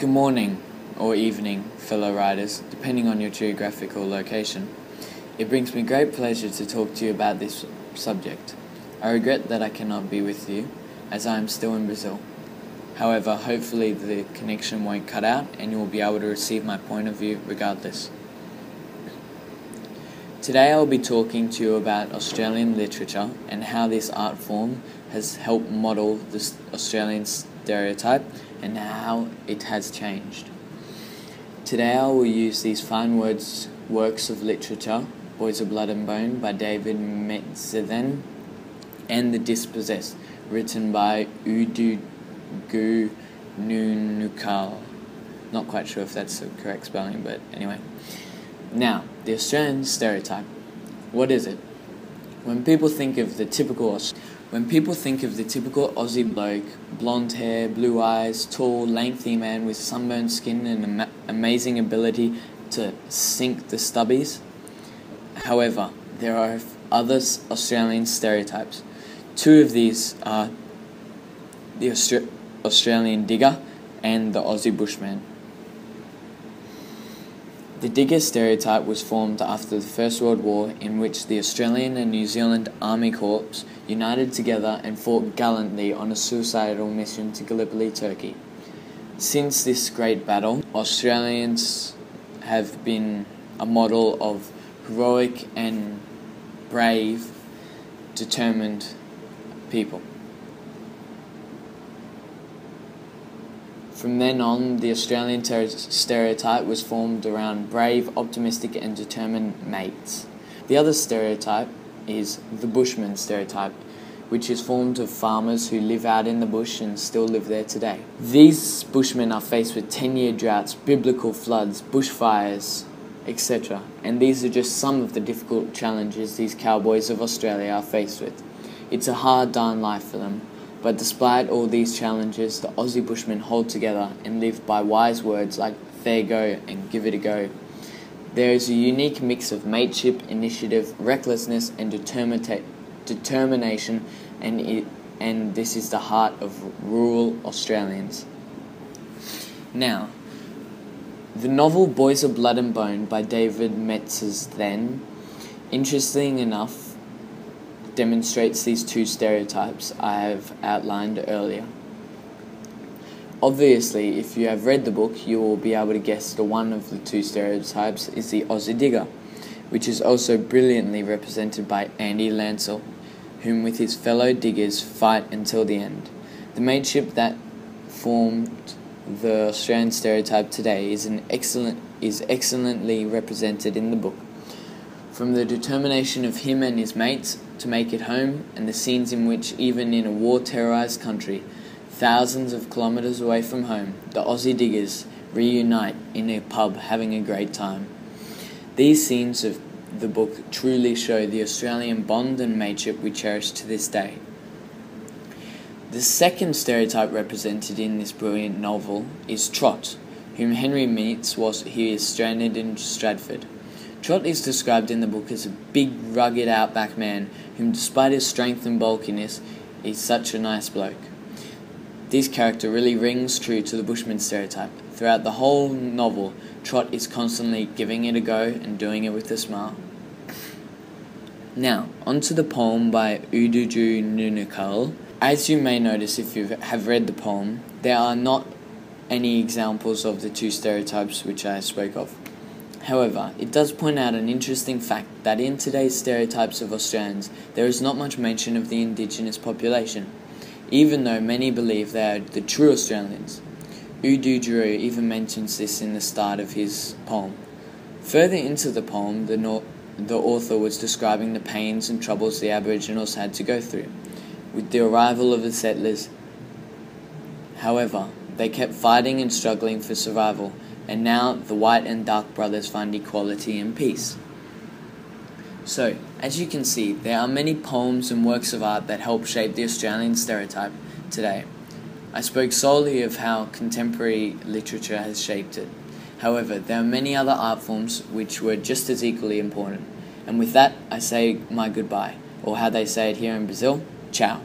Good morning or evening, fellow riders, depending on your geographical location. It brings me great pleasure to talk to you about this subject. I regret that I cannot be with you, as I am still in Brazil. However, hopefully the connection won't cut out and you will be able to receive my point of view regardless. Today I will be talking to you about Australian literature and how this art form has helped model the Australian stereotype and how it has changed. Today I will use these fine works of literature, Boys of Blood and Bone by David Metzeden and The Dispossessed, written by Udugu Nunukal. Not quite sure if that's the correct spelling, but anyway. Now, the Australian stereotype. What is it? When people think of the typical Aussie bloke, blonde hair, blue eyes, tall, lengthy man with sunburned skin and amazing ability to sink the stubbies. However, there are other Australian stereotypes. Two of these are the Australian digger and the Aussie bushman. The digger stereotype was formed after the First World War, in which the Australian and New Zealand Army Corps united together and fought gallantly on a suicidal mission to Gallipoli, Turkey. Since this great battle, Australians have been a model of heroic and brave, determined people. From then on, the Australian stereotype was formed around brave, optimistic and determined mates. The other stereotype is the bushman stereotype, which is formed of farmers who live out in the bush and still live there today. These bushmen are faced with 10-year droughts, biblical floods, bushfires, etc. And these are just some of the difficult challenges these cowboys of Australia are faced with. It's a hard, darn life for them. But despite all these challenges, the Aussie bushmen hold together and live by wise words like fair go and give it a go. There is a unique mix of mateship, initiative, recklessness and determination, and this is the heart of rural Australians. Now, the novel Boys of Blood and Bone by David Metzeden, interesting enough, demonstrates these two stereotypes I have outlined earlier. Obviously, if you have read the book, you will be able to guess the one of the two stereotypes is the Aussie digger, which is also brilliantly represented by Andy Lancel, whom with his fellow diggers fight until the end. The mateship that formed the Australian stereotype today is excellently represented in the book. From the determination of him and his mates to make it home, and the scenes in which, even in a war-terrorised country, thousands of kilometres away from home, the Aussie diggers reunite in a pub having a great time. These scenes of the book truly show the Australian bond and mateship we cherish to this day. The second stereotype represented in this brilliant novel is Trot, whom Henry meets whilst he is stranded in Stratford. Trot is described in the book as a big, rugged outback man whom, despite his strength and bulkiness, is such a nice bloke. This character really rings true to the bushman stereotype. Throughout the whole novel, Trot is constantly giving it a go and doing it with a smile. Now, onto the poem by Udugu Nunukal. As you may notice if you have read the poem, there are not any examples of the two stereotypes which I spoke of. However, it does point out an interesting fact that in today's stereotypes of Australians, there is not much mention of the indigenous population, even though many believe they are the true Australians. Udugu even mentions this in the start of his poem. Further into the poem, the author was describing the pains and troubles the Aboriginals had to go through with the arrival of the settlers. However, they kept fighting and struggling for survival, and now the white and dark brothers find equality and peace. So, as you can see, there are many poems and works of art that help shape the Australian stereotype today. I spoke solely of how contemporary literature has shaped it. However, there are many other art forms which were just as equally important. And with that, I say my goodbye, or how they say it here in Brazil, ciao.